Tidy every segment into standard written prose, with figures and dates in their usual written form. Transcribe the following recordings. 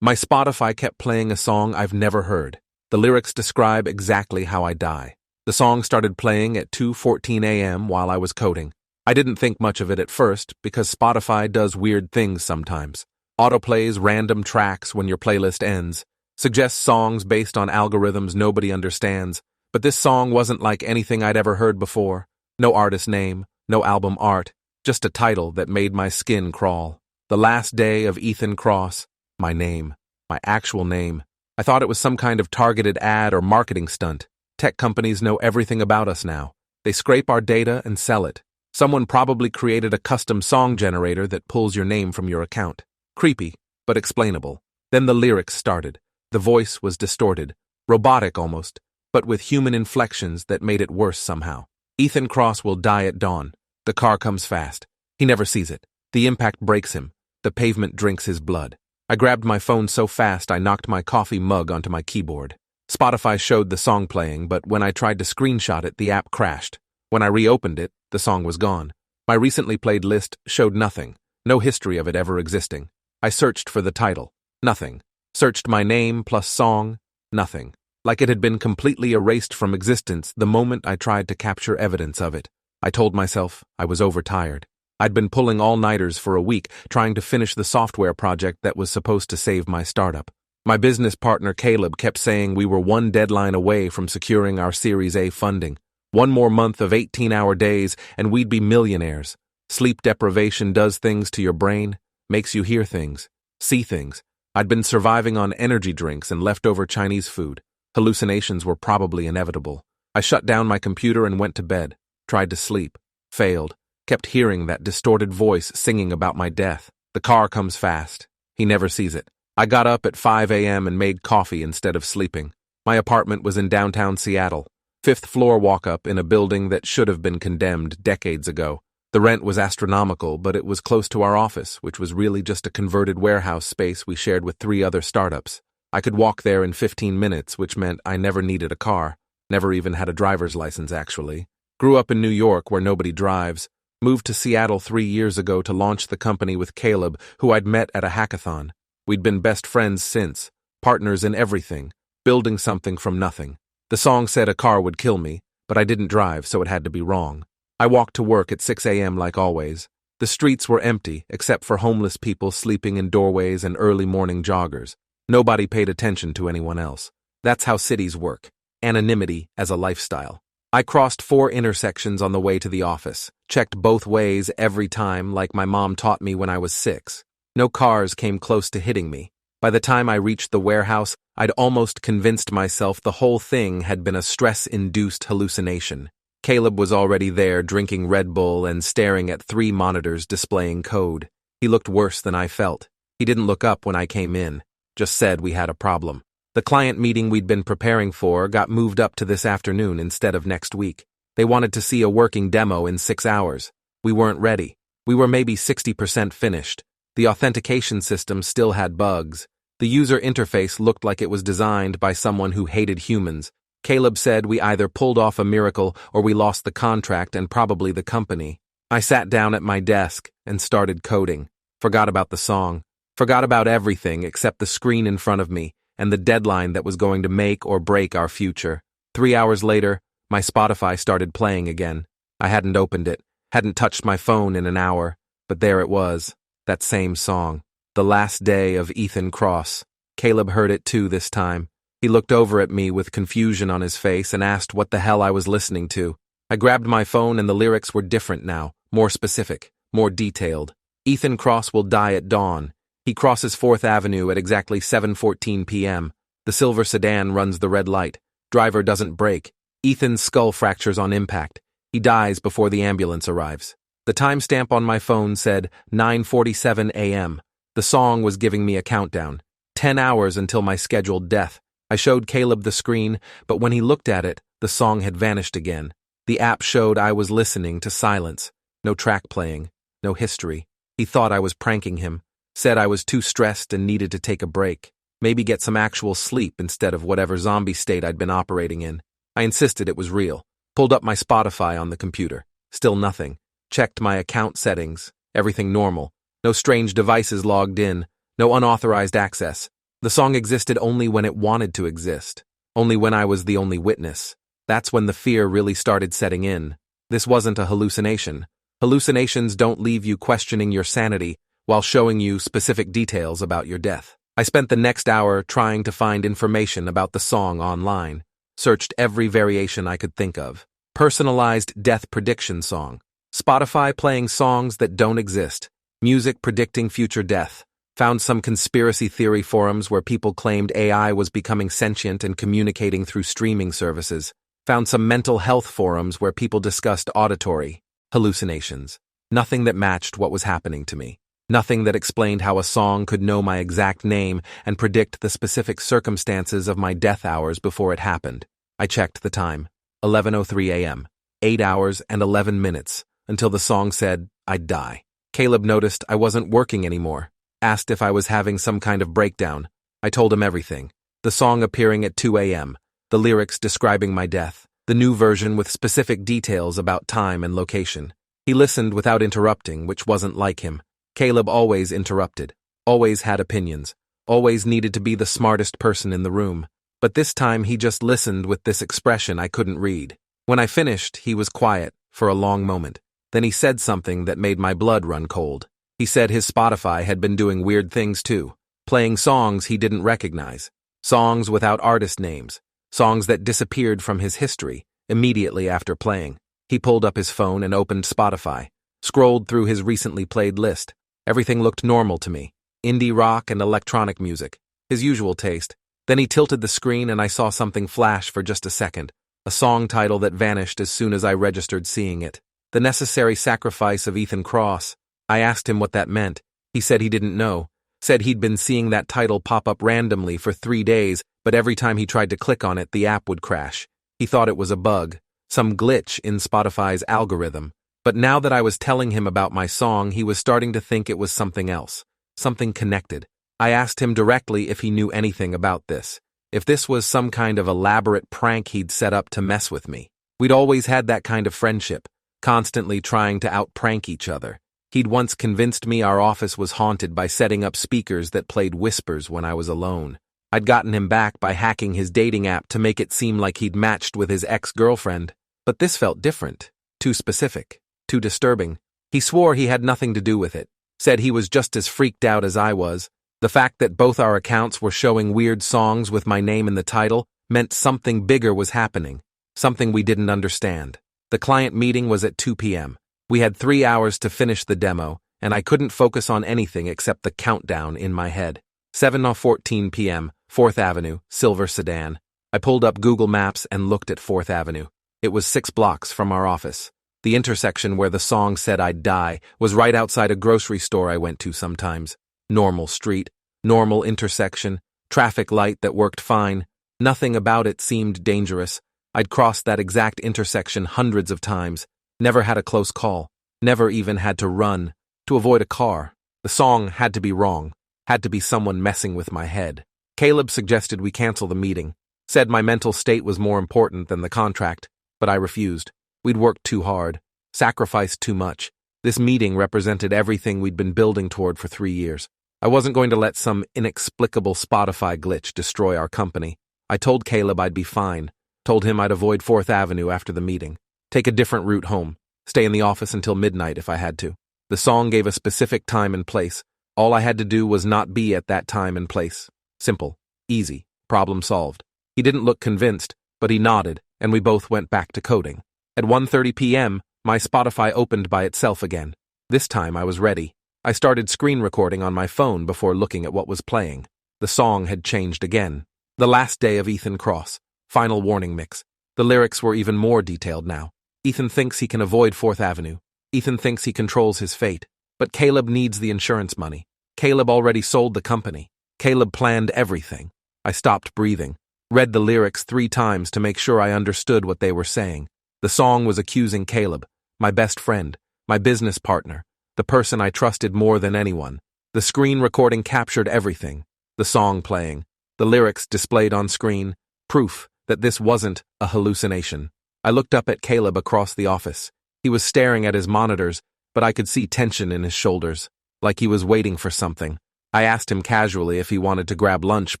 My Spotify kept playing a song I've never heard. The lyrics describe exactly how I die. The song started playing at 2:14 a.m. while I was coding. I didn't think much of it at first because Spotify does weird things sometimes. Autoplays random tracks when your playlist ends, suggests songs based on algorithms nobody understands, but this song wasn't like anything I'd ever heard before. No artist name, no album art, just a title that made my skin crawl. The Last Day of Ethan Cross. My name. My actual name. I thought it was some kind of targeted ad or marketing stunt. Tech companies know everything about us now. They scrape our data and sell it. Someone probably created a custom song generator that pulls your name from your account. Creepy, but explainable. Then the lyrics started. The voice was distorted, robotic almost, but with human inflections that made it worse somehow. Ethan Cross will die at dawn. The car comes fast. He never sees it. The impact breaks him. The pavement drinks his blood. I grabbed my phone so fast I knocked my coffee mug onto my keyboard. Spotify showed the song playing, but when I tried to screenshot it, the app crashed. When I reopened it, the song was gone. My recently played list showed nothing. No history of it ever existing. I searched for the title. Nothing. Searched my name plus song. Nothing. Like it had been completely erased from existence the moment I tried to capture evidence of it. I told myself I was overtired. I'd been pulling all-nighters for a week trying to finish the software project that was supposed to save my startup. My business partner Caleb kept saying we were one deadline away from securing our Series A funding. One more month of 18-hour days and we'd be millionaires. Sleep deprivation does things to your brain, makes you hear things, see things. I'd been surviving on energy drinks and leftover Chinese food. Hallucinations were probably inevitable. I shut down my computer and went to bed. Tried to sleep. Failed. Kept hearing that distorted voice singing about my death. The car comes fast. He never sees it. I got up at 5 a.m. and made coffee instead of sleeping. My apartment was in downtown Seattle. 5th floor walk-up in a building that should have been condemned decades ago. The rent was astronomical, but it was close to our office, which was really just a converted warehouse space we shared with 3 other startups. I could walk there in 15 minutes, which meant I never needed a car. Never even had a driver's license, actually. Grew up in New York, where nobody drives. Moved to Seattle 3 years ago to launch the company with Caleb, who I'd met at a hackathon. We'd been best friends since, partners in everything, building something from nothing. The song said a car would kill me, but I didn't drive, so it had to be wrong. I walked to work at 6 a.m. like always. The streets were empty, except for homeless people sleeping in doorways and early morning joggers. Nobody paid attention to anyone else. That's how cities work. Anonymity as a lifestyle. I crossed 4 intersections on the way to the office, checked both ways every time like my mom taught me when I was 6. No cars came close to hitting me. By the time I reached the warehouse, I'd almost convinced myself the whole thing had been a stress-induced hallucination. Caleb was already there drinking Red Bull and staring at 3 monitors displaying code. He looked worse than I felt. He didn't look up when I came in, just said we had a problem. The client meeting we'd been preparing for got moved up to this afternoon instead of next week. They wanted to see a working demo in 6 hours. We weren't ready. We were maybe 60% finished. The authentication system still had bugs. The user interface looked like it was designed by someone who hated humans. Caleb said we either pulled off a miracle or we lost the contract and probably the company. I sat down at my desk and started coding. Forgot about the song. Forgot about everything except the screen in front of me and the deadline that was going to make or break our future. 3 hours later, my Spotify started playing again. I hadn't opened it, hadn't touched my phone in an hour, but there it was, that same song. The Last Day of Ethan Cross. Caleb heard it too this time. He looked over at me with confusion on his face and asked what the hell I was listening to. I grabbed my phone and the lyrics were different now, more specific, more detailed. Ethan Cross will die at dawn. He crosses 4th Avenue at exactly 7:14 p.m. The silver sedan runs the red light. Driver doesn't brake. Ethan's skull fractures on impact. He dies before the ambulance arrives. The timestamp on my phone said 9:47 a.m. The song was giving me a countdown. 10 hours until my scheduled death. I showed Caleb the screen, but when he looked at it, the song had vanished again. The app showed I was listening to silence. No track playing. No history. He thought I was pranking him. Said I was too stressed and needed to take a break. Maybe get some actual sleep instead of whatever zombie state I'd been operating in. I insisted it was real. Pulled up my Spotify on the computer. Still nothing. Checked my account settings. Everything normal. No strange devices logged in. No unauthorized access. The song existed only when it wanted to exist, only when I was the only witness. That's when the fear really started setting in. This wasn't a hallucination. Hallucinations don't leave you questioning your sanity while showing you specific details about your death. I spent the next hour trying to find information about the song online, searched every variation I could think of. Personalized death prediction song. Spotify playing songs that don't exist. Music predicting future death. Found some conspiracy theory forums where people claimed AI was becoming sentient and communicating through streaming services. Found some mental health forums where people discussed auditory hallucinations. Nothing that matched what was happening to me. Nothing that explained how a song could know my exact name and predict the specific circumstances of my death hours before it happened. I checked the time. 11:03 a.m. 8 hours and 11 minutes until the song said I'd die. Caleb noticed I wasn't working anymore. Asked if I was having some kind of breakdown. I told him everything. The song appearing at 2 a.m. The lyrics describing my death. The new version with specific details about time and location. He listened without interrupting, which wasn't like him. Caleb always interrupted, always had opinions, always needed to be the smartest person in the room. But this time he just listened with this expression I couldn't read. When I finished, he was quiet for a long moment. Then he said something that made my blood run cold. He said his Spotify had been doing weird things too, playing songs he didn't recognize, songs without artist names, songs that disappeared from his history immediately after playing. He pulled up his phone and opened Spotify, scrolled through his recently played list. Everything looked normal to me. Indie rock and electronic music, his usual taste. Then he tilted the screen and I saw something flash for just a second, a song title that vanished as soon as I registered seeing it. The Necessary Sacrifice of Ethan Cross. I asked him what that meant. He said he didn't know, said he'd been seeing that title pop up randomly for 3 days, but every time he tried to click on it, the app would crash. He thought it was a bug, some glitch in Spotify's algorithm. But now that I was telling him about my song, he was starting to think it was something else, something connected. I asked him directly if he knew anything about this, if this was some kind of elaborate prank he'd set up to mess with me. We'd always had that kind of friendship, constantly trying to out-prank each other. He'd once convinced me our office was haunted by setting up speakers that played whispers when I was alone. I'd gotten him back by hacking his dating app to make it seem like he'd matched with his ex-girlfriend. But this felt different, too specific. Too disturbing. He swore he had nothing to do with it, said he was just as freaked out as I was. The fact that both our accounts were showing weird songs with my name in the title meant something bigger was happening, something we didn't understand. The client meeting was at 2 p.m. We had 3 hours to finish the demo, and I couldn't focus on anything except the countdown in my head. 7:14 p.m., 4th Avenue, silver sedan. I pulled up Google Maps and looked at 4th Avenue. It was 6 blocks from our office. The intersection where the song said I'd die was right outside a grocery store I went to sometimes. Normal street, normal intersection, traffic light that worked fine. Nothing about it seemed dangerous. I'd crossed that exact intersection hundreds of times, never had a close call, never even had to run to avoid a car. The song had to be wrong, had to be someone messing with my head. Caleb suggested we cancel the meeting, said my mental state was more important than the contract, but I refused. We'd worked too hard, sacrificed too much. This meeting represented everything we'd been building toward for 3 years. I wasn't going to let some inexplicable Spotify glitch destroy our company. I told Caleb I'd be fine, told him I'd avoid 4th Avenue after the meeting, take a different route home, stay in the office until midnight if I had to. The song gave a specific time and place. All I had to do was not be at that time and place. Simple, easy, problem solved. He didn't look convinced, but he nodded, and we both went back to coding. At 1:30 p.m., my Spotify opened by itself again. This time I was ready. I started screen recording on my phone before looking at what was playing. The song had changed again. The Last Day of Ethan Cross. Final warning mix. The lyrics were even more detailed now. Ethan thinks he can avoid 4th Avenue. Ethan thinks he controls his fate. But Caleb needs the insurance money. Caleb already sold the company. Caleb planned everything. I stopped breathing. Read the lyrics 3 times to make sure I understood what they were saying. The song was accusing Caleb, my best friend, my business partner, the person I trusted more than anyone. The screen recording captured everything. The song playing, the lyrics displayed on screen, proof that this wasn't a hallucination. I looked up at Caleb across the office. He was staring at his monitors, but I could see tension in his shoulders, like he was waiting for something. I asked him casually if he wanted to grab lunch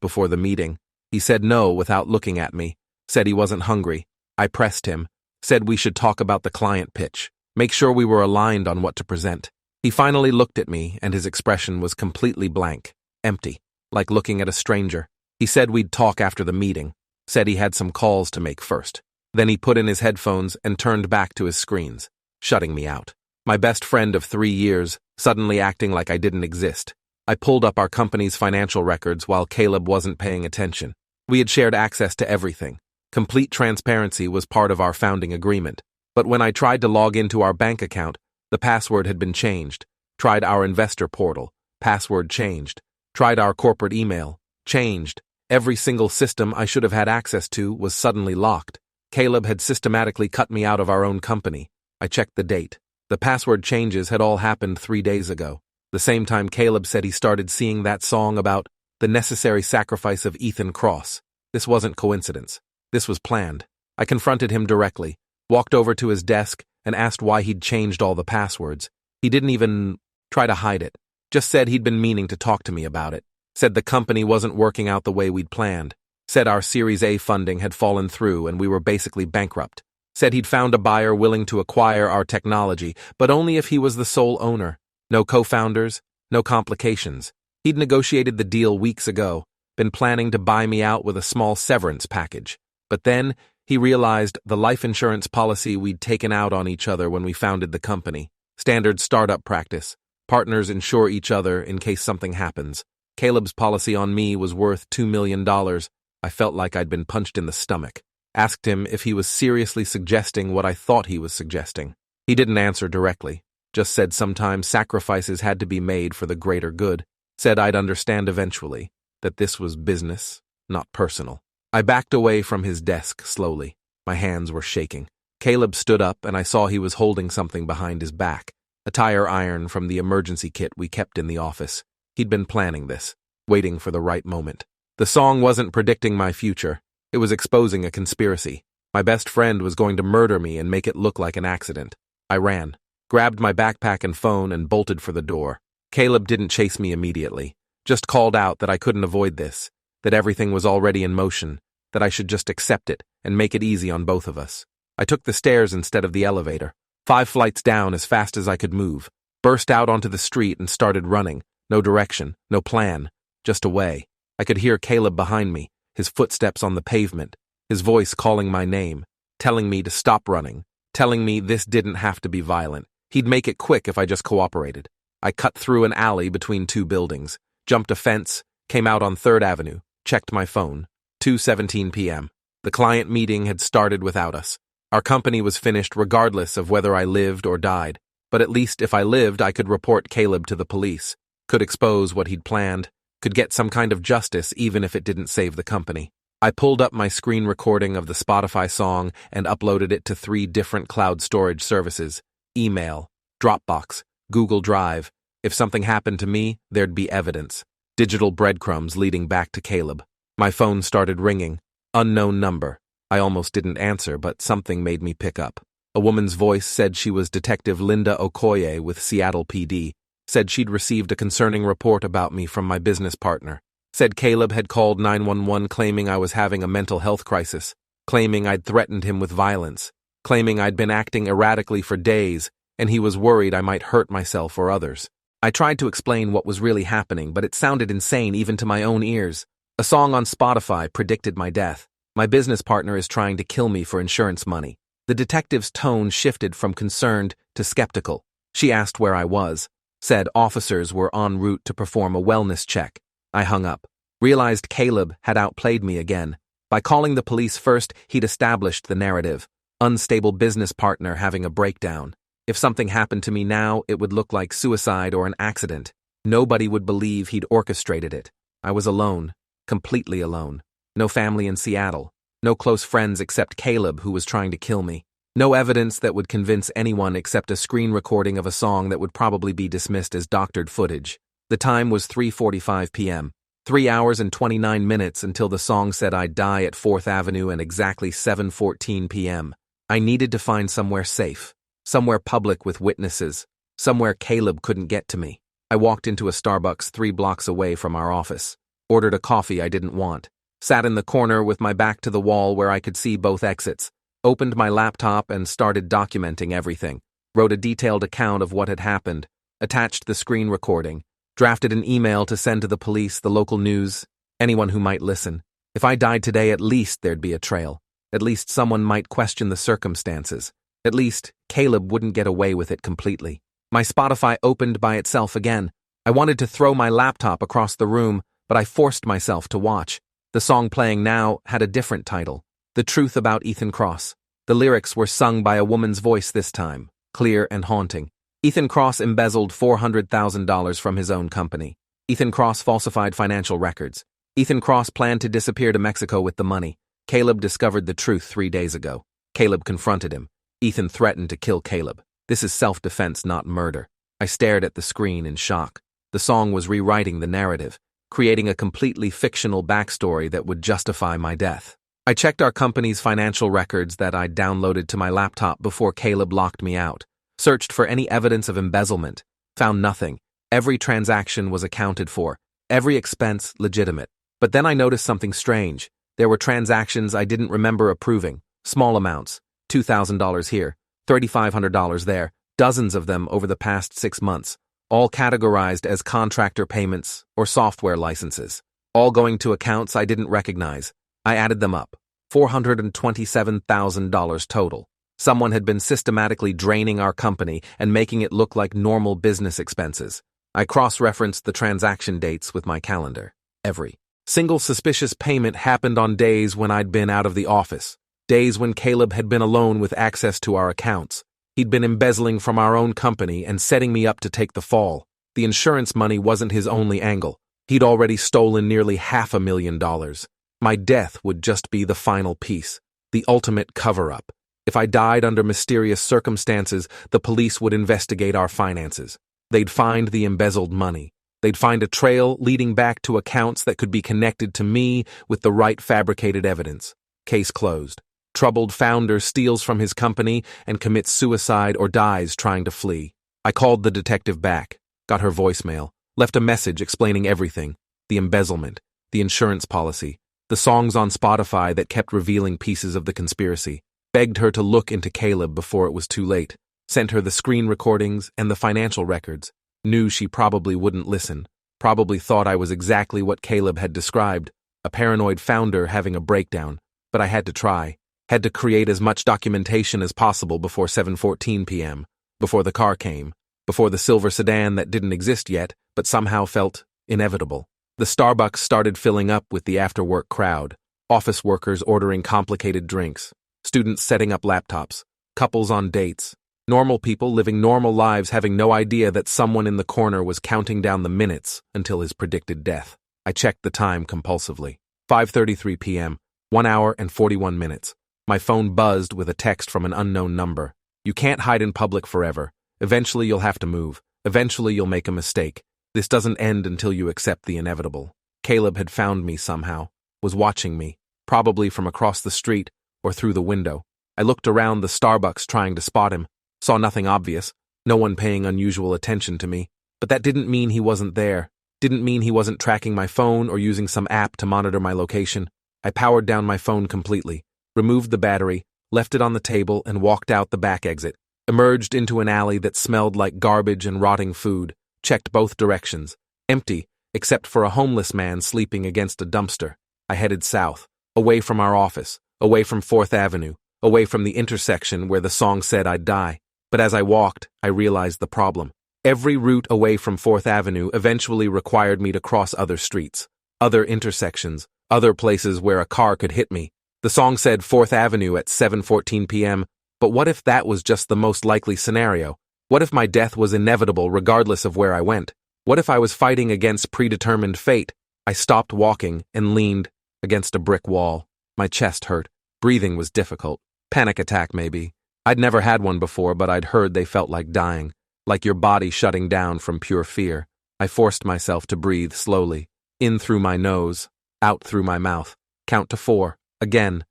before the meeting. He said no without looking at me, said he wasn't hungry. I pressed him, said we should talk about the client pitch, make sure we were aligned on what to present. He finally looked at me and his expression was completely blank, empty, like looking at a stranger. He said we'd talk after the meeting, said he had some calls to make first. Then he put in his headphones and turned back to his screens, shutting me out. My best friend of 3 years, suddenly acting like I didn't exist. I pulled up our company's financial records while Caleb wasn't paying attention. We had shared access to everything. Complete transparency was part of our founding agreement. But when I tried to log into our bank account, the password had been changed. Tried our investor portal, password changed. Tried our corporate email, changed. Every single system I should have had access to was suddenly locked. Caleb had systematically cut me out of our own company. I checked the date. The password changes had all happened 3 days ago. The same time Caleb said he started seeing that song about the necessary sacrifice of Ethan Cross. This wasn't coincidence. This was planned. I confronted him directly, walked over to his desk, and asked why he'd changed all the passwords. He didn't even try to hide it. Just said he'd been meaning to talk to me about it. Said the company wasn't working out the way we'd planned. Said our Series A funding had fallen through and we were basically bankrupt. Said he'd found a buyer willing to acquire our technology, but only if he was the sole owner. No co-founders, no complications. He'd negotiated the deal weeks ago, been planning to buy me out with a small severance package. But then, he realized the life insurance policy we'd taken out on each other when we founded the company. Standard startup practice. Partners insure each other in case something happens. Caleb's policy on me was worth $2 million. I felt like I'd been punched in the stomach. Asked him if he was seriously suggesting what I thought he was suggesting. He didn't answer directly. Just said sometimes sacrifices had to be made for the greater good. Said I'd understand eventually, that this was business, not personal. I backed away from his desk slowly. My hands were shaking. Caleb stood up and I saw he was holding something behind his back. A tire iron from the emergency kit we kept in the office. He'd been planning this, waiting for the right moment. The song wasn't predicting my future. It was exposing a conspiracy. My best friend was going to murder me and make it look like an accident. I ran, grabbed my backpack and phone and bolted for the door. Caleb didn't chase me immediately, just called out that I couldn't avoid this, that everything was already in motion, that I should just accept it and make it easy on both of us. I took the stairs instead of the elevator, 5 flights down as fast as I could move, burst out onto the street and started running. No direction, no plan, just away. I could hear Caleb behind me, his footsteps on the pavement, his voice calling my name, telling me to stop running, telling me this didn't have to be violent. He'd make it quick if I just cooperated. I cut through an alley between 2 buildings, jumped a fence, came out on 3rd Avenue, checked my phone. 2:17 p.m. The client meeting had started without us. Our company was finished regardless of whether I lived or died. But at least if I lived, I could report Caleb to the police, could expose what he'd planned, could get some kind of justice even if it didn't save the company. I pulled up my screen recording of the Spotify song and uploaded it to 3 different cloud storage services: email, Dropbox, Google Drive. If something happened to me, there'd be evidence. Digital breadcrumbs leading back to Caleb. My phone started ringing. Unknown number. I almost didn't answer, but something made me pick up. A woman's voice said she was Detective Linda Okoye with Seattle PD. Said she'd received a concerning report about me from my business partner. Said Caleb had called 911 claiming I was having a mental health crisis, claiming I'd threatened him with violence, claiming I'd been acting erratically for days, and he was worried I might hurt myself or others. I tried to explain what was really happening, but it sounded insane even to my own ears. A song on Spotify predicted my death. My business partner is trying to kill me for insurance money. The detective's tone shifted from concerned to skeptical. She asked where I was. Said officers were en route to perform a wellness check. I hung up. Realized Caleb had outplayed me again. By calling the police first, he'd established the narrative. Unstable business partner having a breakdown. If something happened to me now, it would look like suicide or an accident. Nobody would believe he'd orchestrated it. I was alone. Completely alone. No family in Seattle. No close friends except Caleb, who was trying to kill me. No evidence that would convince anyone except a screen recording of a song that would probably be dismissed as doctored footage. The time was 3:45 p.m. 3 hours and 29 minutes until the song said I'd die at 4th Avenue and exactly 7:14 p.m. I needed to find somewhere safe. Somewhere public with witnesses. Somewhere Caleb couldn't get to me. I walked into a Starbucks 3 blocks away from our office, ordered a coffee I didn't want, sat in the corner with my back to the wall where I could see both exits, opened my laptop and started documenting everything, wrote a detailed account of what had happened, attached the screen recording, drafted an email to send to the police, the local news, anyone who might listen. If I died today, at least there'd be a trail. At least someone might question the circumstances. At least Caleb wouldn't get away with it completely. My Spotify opened by itself again. I wanted to throw my laptop across the room, but I forced myself to watch. The song playing now had a different title, The Truth About Ethan Cross. The lyrics were sung by a woman's voice this time, clear and haunting. Ethan Cross embezzled $400,000 from his own company. Ethan Cross falsified financial records. Ethan Cross planned to disappear to Mexico with the money. Caleb discovered the truth 3 days ago. Caleb confronted him. Ethan threatened to kill Caleb. This is self-defense, not murder. I stared at the screen in shock. The song was rewriting the narrative, creating a completely fictional backstory that would justify my death. I checked our company's financial records that I'd downloaded to my laptop before Caleb locked me out, searched for any evidence of embezzlement, found nothing. Every transaction was accounted for, every expense legitimate. But then I noticed something strange. There were transactions I didn't remember approving, small amounts, $2,000 here, $3,500 there, dozens of them over the past 6 months, all categorized as contractor payments or software licenses, all going to accounts I didn't recognize. I added them up, $427,000 total. Someone had been systematically draining our company and making it look like normal business expenses. I cross-referenced the transaction dates with my calendar. Every single suspicious payment happened on days when I'd been out of the office, days when Caleb had been alone with access to our accounts. He'd been embezzling from our own company and setting me up to take the fall. The insurance money wasn't his only angle. He'd already stolen nearly $500,000. My death would just be the final piece, the ultimate cover-up. If I died under mysterious circumstances, the police would investigate our finances. They'd find the embezzled money. They'd find a trail leading back to accounts that could be connected to me with the right fabricated evidence. Case closed. Troubled founder steals from his company and commits suicide or dies trying to flee. I called the detective back, got her voicemail, left a message explaining everything, the embezzlement, the insurance policy, the songs on Spotify that kept revealing pieces of the conspiracy, begged her to look into Caleb before it was too late, sent her the screen recordings and the financial records, knew she probably wouldn't listen, probably thought I was exactly what Caleb had described, a paranoid founder having a breakdown, but I had to try. Had to create as much documentation as possible before 7:14 p.m., before the car came, before the silver sedan that didn't exist yet, but somehow felt inevitable. The Starbucks started filling up with the after-work crowd, office workers ordering complicated drinks, students setting up laptops, couples on dates, normal people living normal lives having no idea that someone in the corner was counting down the minutes until his predicted death. I checked the time compulsively. 5:33 p.m., 1 hour and 41 minutes. My phone buzzed with a text from an unknown number. You can't hide in public forever. Eventually you'll have to move. Eventually you'll make a mistake. This doesn't end until you accept the inevitable. Caleb had found me somehow, was watching me, probably from across the street or through the window. I looked around the Starbucks trying to spot him, saw nothing obvious, no one paying unusual attention to me. But that didn't mean he wasn't there. Didn't mean he wasn't tracking my phone or using some app to monitor my location. I powered down my phone completely, removed the battery, left it on the table and walked out the back exit, emerged into an alley that smelled like garbage and rotting food, checked both directions, empty, except for a homeless man sleeping against a dumpster. I headed south, away from our office, away from 4th Avenue, away from the intersection where the song said I'd die. But as I walked, I realized the problem. Every route away from 4th Avenue eventually required me to cross other streets, other intersections, other places where a car could hit me. The song said 4th Avenue at 7:14 p.m., but what if that was just the most likely scenario? What if my death was inevitable regardless of where I went? What if I was fighting against predetermined fate? I stopped walking and leaned against a brick wall. My chest hurt. Breathing was difficult. Panic attack, maybe. I'd never had one before, but I'd heard they felt like dying, like your body shutting down from pure fear. I forced myself to breathe slowly, in through my nose, out through my mouth. Count to 4. Again.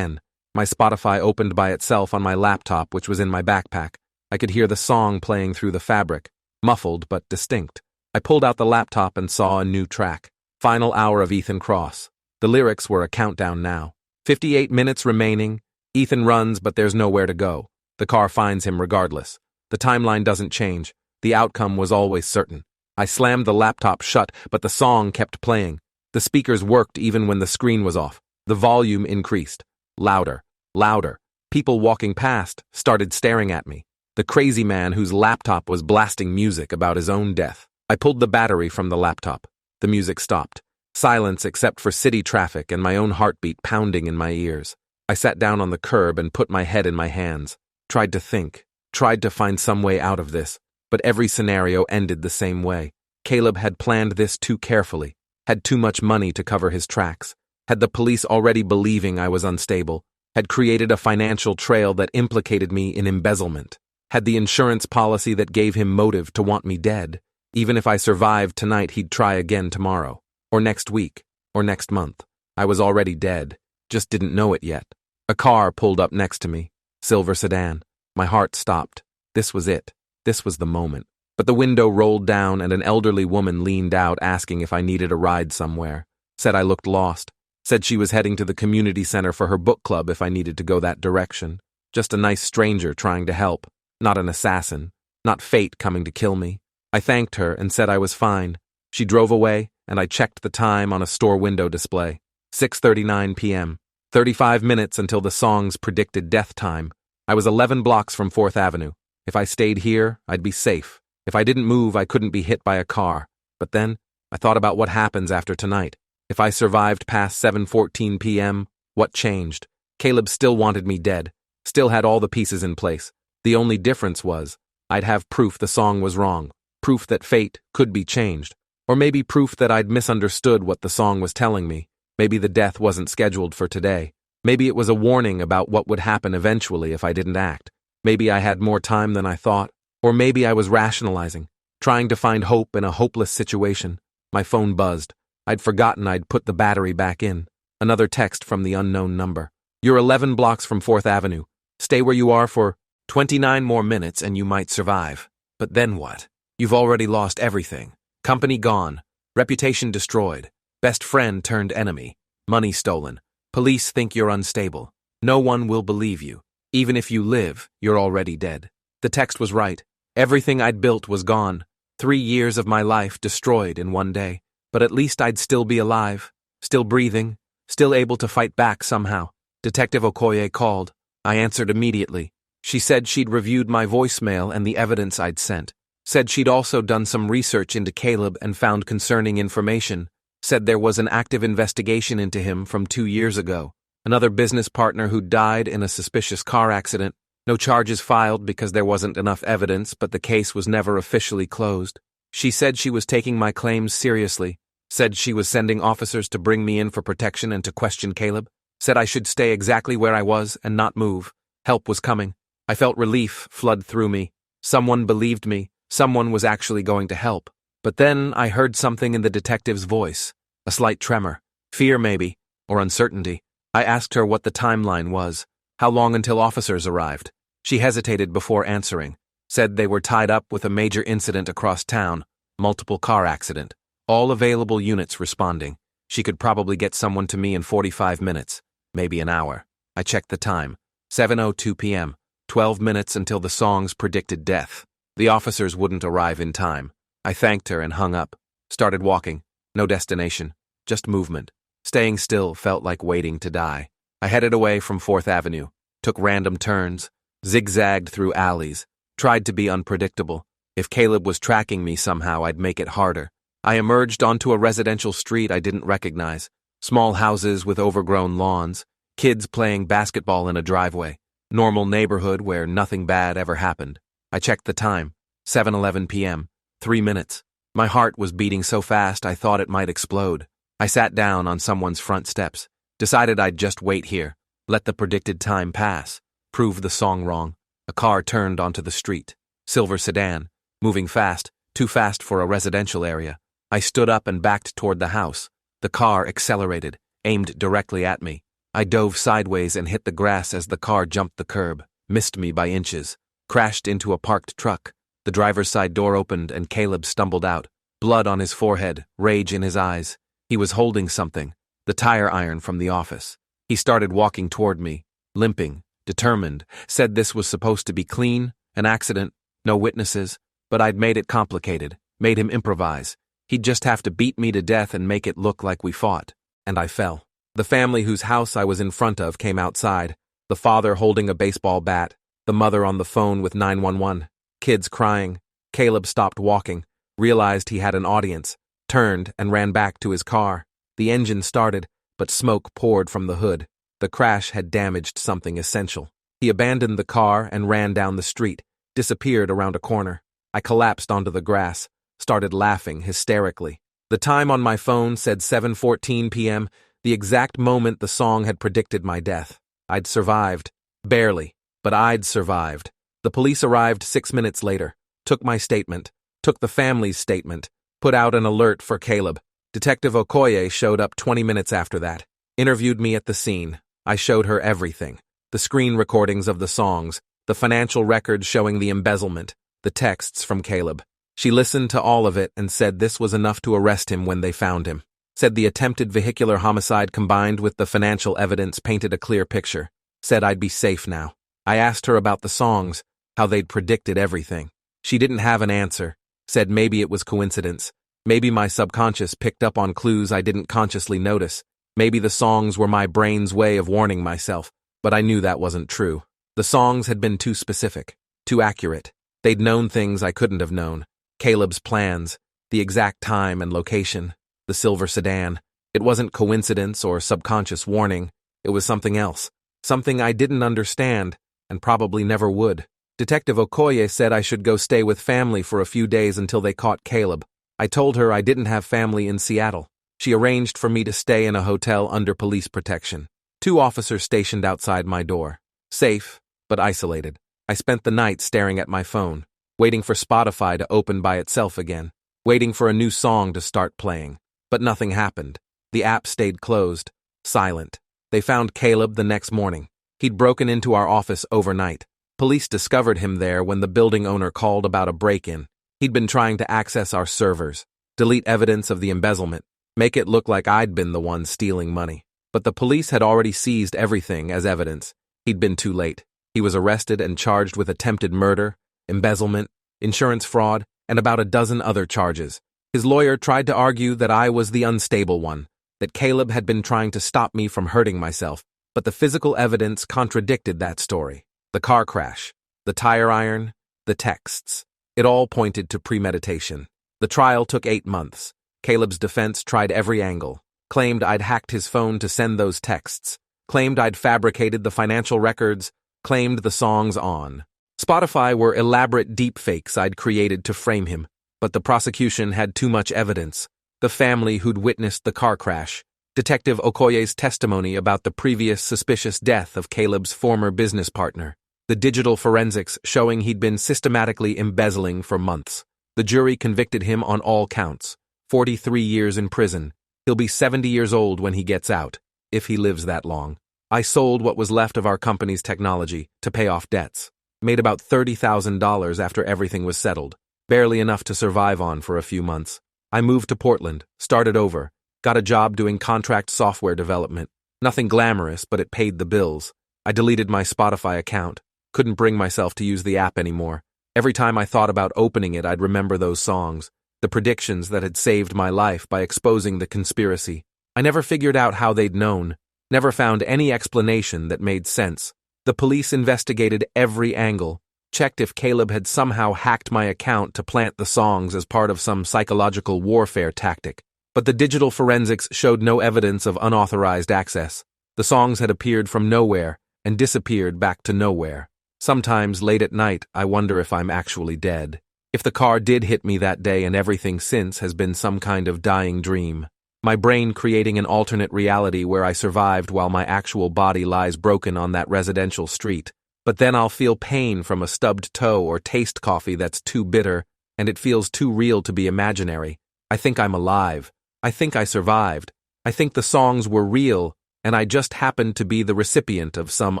My Spotify opened by itself on my laptop, which was in my backpack. I could hear the song playing through the fabric, muffled but distinct. I pulled out the laptop and saw a new track. Final hour of Ethan Cross. The lyrics were a countdown now. 58 minutes remaining. Ethan runs, but there's nowhere to go. The car finds him regardless. The timeline doesn't change. The outcome was always certain. I slammed the laptop shut, but the song kept playing. The speakers worked even when the screen was off. The volume increased. Louder, louder. People walking past started staring at me. The crazy man whose laptop was blasting music about his own death. I pulled the battery from the laptop. The music stopped. Silence except for city traffic and my own heartbeat pounding in my ears. I sat down on the curb and put my head in my hands. Tried to think. Tried to find some way out of this. But every scenario ended the same way. Caleb had planned this too carefully. Had too much money to cover his tracks. Had the police already believing I was unstable. Had created a financial trail that implicated me in embezzlement. Had the insurance policy that gave him motive to want me dead. Even if I survived tonight, he'd try again tomorrow. Or next week. Or next month. I was already dead. Just didn't know it yet. A car pulled up next to me. Silver sedan. My heart stopped. This was it. This was the moment. But the window rolled down and an elderly woman leaned out asking if I needed a ride somewhere. Said I looked lost. Said she was heading to the community center for her book club if I needed to go that direction. Just a nice stranger trying to help. Not an assassin. Not fate coming to kill me. I thanked her and said I was fine. She drove away, and I checked the time on a store window display. 6:39 p.m. 35 minutes until the song's predicted death time. I was 11 blocks from 4th Avenue. If I stayed here, I'd be safe. If I didn't move, I couldn't be hit by a car. But then, I thought about what happens after tonight. If I survived past 7:14 p.m., what changed? Caleb still wanted me dead. Still had all the pieces in place. The only difference was, I'd have proof the song was wrong. Proof that fate could be changed. Or maybe proof that I'd misunderstood what the song was telling me. Maybe the death wasn't scheduled for today. Maybe it was a warning about what would happen eventually if I didn't act. Maybe I had more time than I thought. Or maybe I was rationalizing, trying to find hope in a hopeless situation. My phone buzzed. I'd forgotten I'd put the battery back in. Another text from the unknown number. You're 11 blocks from 4th Avenue. Stay where you are for 29 more minutes and you might survive. But then what? You've already lost everything. Company gone. Reputation destroyed. Best friend turned enemy. Money stolen. Police think you're unstable. No one will believe you. Even if you live, you're already dead. The text was right. Everything I'd built was gone. 3 years of my life destroyed in one day. But at least I'd still be alive. Still breathing. Still able to fight back somehow. Detective Okoye called. I answered immediately. She said she'd reviewed my voicemail and the evidence I'd sent. Said she'd also done some research into Caleb and found concerning information. Said there was an active investigation into him from 2 years ago. Another business partner who died in a suspicious car accident. No charges filed because there wasn't enough evidence, but the case was never officially closed. She said she was taking my claims seriously. Said she was sending officers to bring me in for protection and to question Caleb. Said I should stay exactly where I was and not move. Help was coming. I felt relief flood through me. Someone believed me. Someone was actually going to help. But then I heard something in the detective's voice. A slight tremor. Fear maybe. Or uncertainty. I asked her what the timeline was. How long until officers arrived? She hesitated before answering. Said they were tied up with a major incident across town. Multiple car accident. All available units responding. She could probably get someone to me in 45 minutes. Maybe an hour. I checked the time. 7:02 p.m. 12 minutes until the song's predicted death. The officers wouldn't arrive in time. I thanked her and hung up. Started walking. No destination. Just movement. Staying still felt like waiting to die. I headed away from 4th Avenue. Took random turns. Zigzagged through alleys. Tried to be unpredictable. If Caleb was tracking me somehow, I'd make it harder. I emerged onto a residential street I didn't recognize. Small houses with overgrown lawns. Kids playing basketball in a driveway. Normal neighborhood where nothing bad ever happened. I checked the time. 7:11 p.m. 3 minutes. My heart was beating so fast I thought it might explode. I sat down on someone's front steps. Decided I'd just wait here. Let the predicted time pass. Prove the song wrong. A car turned onto the street. Silver sedan. Moving fast. Too fast for a residential area. I stood up and backed toward the house. The car accelerated. Aimed directly at me. I dove sideways and hit the grass as the car jumped the curb. Missed me by inches. Crashed into a parked truck. The driver's side door opened and Caleb stumbled out. blood on his forehead, rage in his eyes. He was holding something, the tire iron from the office. He started walking toward me, limping, determined, said this was supposed to be clean, an accident, no witnesses, but I'd made it complicated, made him improvise. He'd just have to beat me to death and make it look like we fought. And I fell. The family whose house I was in front of came outside, the father holding a baseball bat, the mother on the phone with 911, kids crying. Caleb stopped walking, realized he had an audience, turned and ran back to his car. The engine started, but smoke poured from the hood. The crash had damaged something essential. He abandoned the car and ran down the street, disappeared around a corner. I collapsed onto the grass, started laughing hysterically. The time on my phone said 7:14 p.m., the exact moment the song had predicted my death. I'd survived. Barely, but I'd survived. The police arrived 6 minutes later, took my statement, took the family's statement, put out an alert for Caleb. Detective Okoye showed up 20 minutes after that, interviewed me at the scene. I showed her everything. The screen recordings of the songs, the financial records showing the embezzlement, the texts from Caleb. She listened to all of it and said this was enough to arrest him when they found him. Said the attempted vehicular homicide combined with the financial evidence painted a clear picture. Said I'd be safe now. I asked her about the songs, how they'd predicted everything. She didn't have an answer. Said maybe it was coincidence. Maybe my subconscious picked up on clues I didn't consciously notice. Maybe the songs were my brain's way of warning myself, but I knew that wasn't true. The songs had been too specific, too accurate. They'd known things I couldn't have known. Caleb's plans, the exact time and location, the silver sedan. It wasn't coincidence or subconscious warning. It was something else. Something I didn't understand and probably never would. Detective Okoye said I should go stay with family for a few days until they caught Caleb. I told her I didn't have family in Seattle. She arranged for me to stay in a hotel under police protection. 2 officers stationed outside my door. Safe, but isolated. I spent the night staring at my phone, waiting for Spotify to open by itself again, waiting for a new song to start playing. But nothing happened. The app stayed closed, silent. They found Caleb the next morning. He'd broken into our office overnight. Police discovered him there when the building owner called about a break-in. He'd been trying to access our servers, delete evidence of the embezzlement, make it look like I'd been the one stealing money. But the police had already seized everything as evidence. He'd been too late. He was arrested and charged with attempted murder, embezzlement, insurance fraud, and about a dozen other charges. His lawyer tried to argue that I was the unstable one, that Caleb had been trying to stop me from hurting myself, but the physical evidence contradicted that story. The car crash, the tire iron, the texts. It all pointed to premeditation. The trial took 8 months. Caleb's defense tried every angle, claimed I'd hacked his phone to send those texts, claimed I'd fabricated the financial records, claimed the songs on. Spotify were elaborate deepfakes I'd created to frame him, but the prosecution had too much evidence. The family who'd witnessed the car crash, Detective Okoye's testimony about the previous suspicious death of Caleb's former business partner, the digital forensics showing he'd been systematically embezzling for months. The jury convicted him on all counts. 43 years in prison. He'll be 70 years old when he gets out, if he lives that long. I sold what was left of our company's technology to pay off debts. Made about $30,000 after everything was settled, barely enough to survive on for a few months. I moved to Portland, started over, got a job doing contract software development. Nothing glamorous, but it paid the bills. I deleted my Spotify account. Couldn't bring myself to use the app anymore. Every time I thought about opening it, I'd remember those songs, the predictions that had saved my life by exposing the conspiracy. I never figured out how they'd known, never found any explanation that made sense. The police investigated every angle, checked if Caleb had somehow hacked my account to plant the songs as part of some psychological warfare tactic. But the digital forensics showed no evidence of unauthorized access. The songs had appeared from nowhere and disappeared back to nowhere. Sometimes late at night, I wonder if I'm actually dead. If the car did hit me that day and everything since has been some kind of dying dream. My brain creating an alternate reality where I survived while my actual body lies broken on that residential street. But then I'll feel pain from a stubbed toe or taste coffee that's too bitter, and it feels too real to be imaginary. I think I'm alive. I think I survived. I think the songs were real, and I just happened to be the recipient of some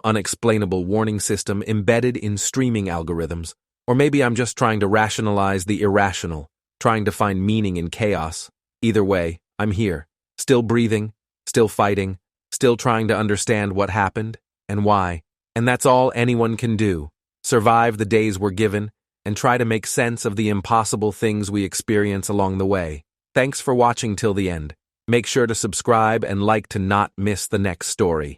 unexplainable warning system embedded in streaming algorithms. Or maybe I'm just trying to rationalize the irrational, trying to find meaning in chaos. Either way, I'm here, still breathing, still fighting, still trying to understand what happened and why. And that's all anyone can do. Survive the days we're given and try to make sense of the impossible things we experience along the way. Thanks for watching till the end. Make sure to subscribe and like to not miss the next story.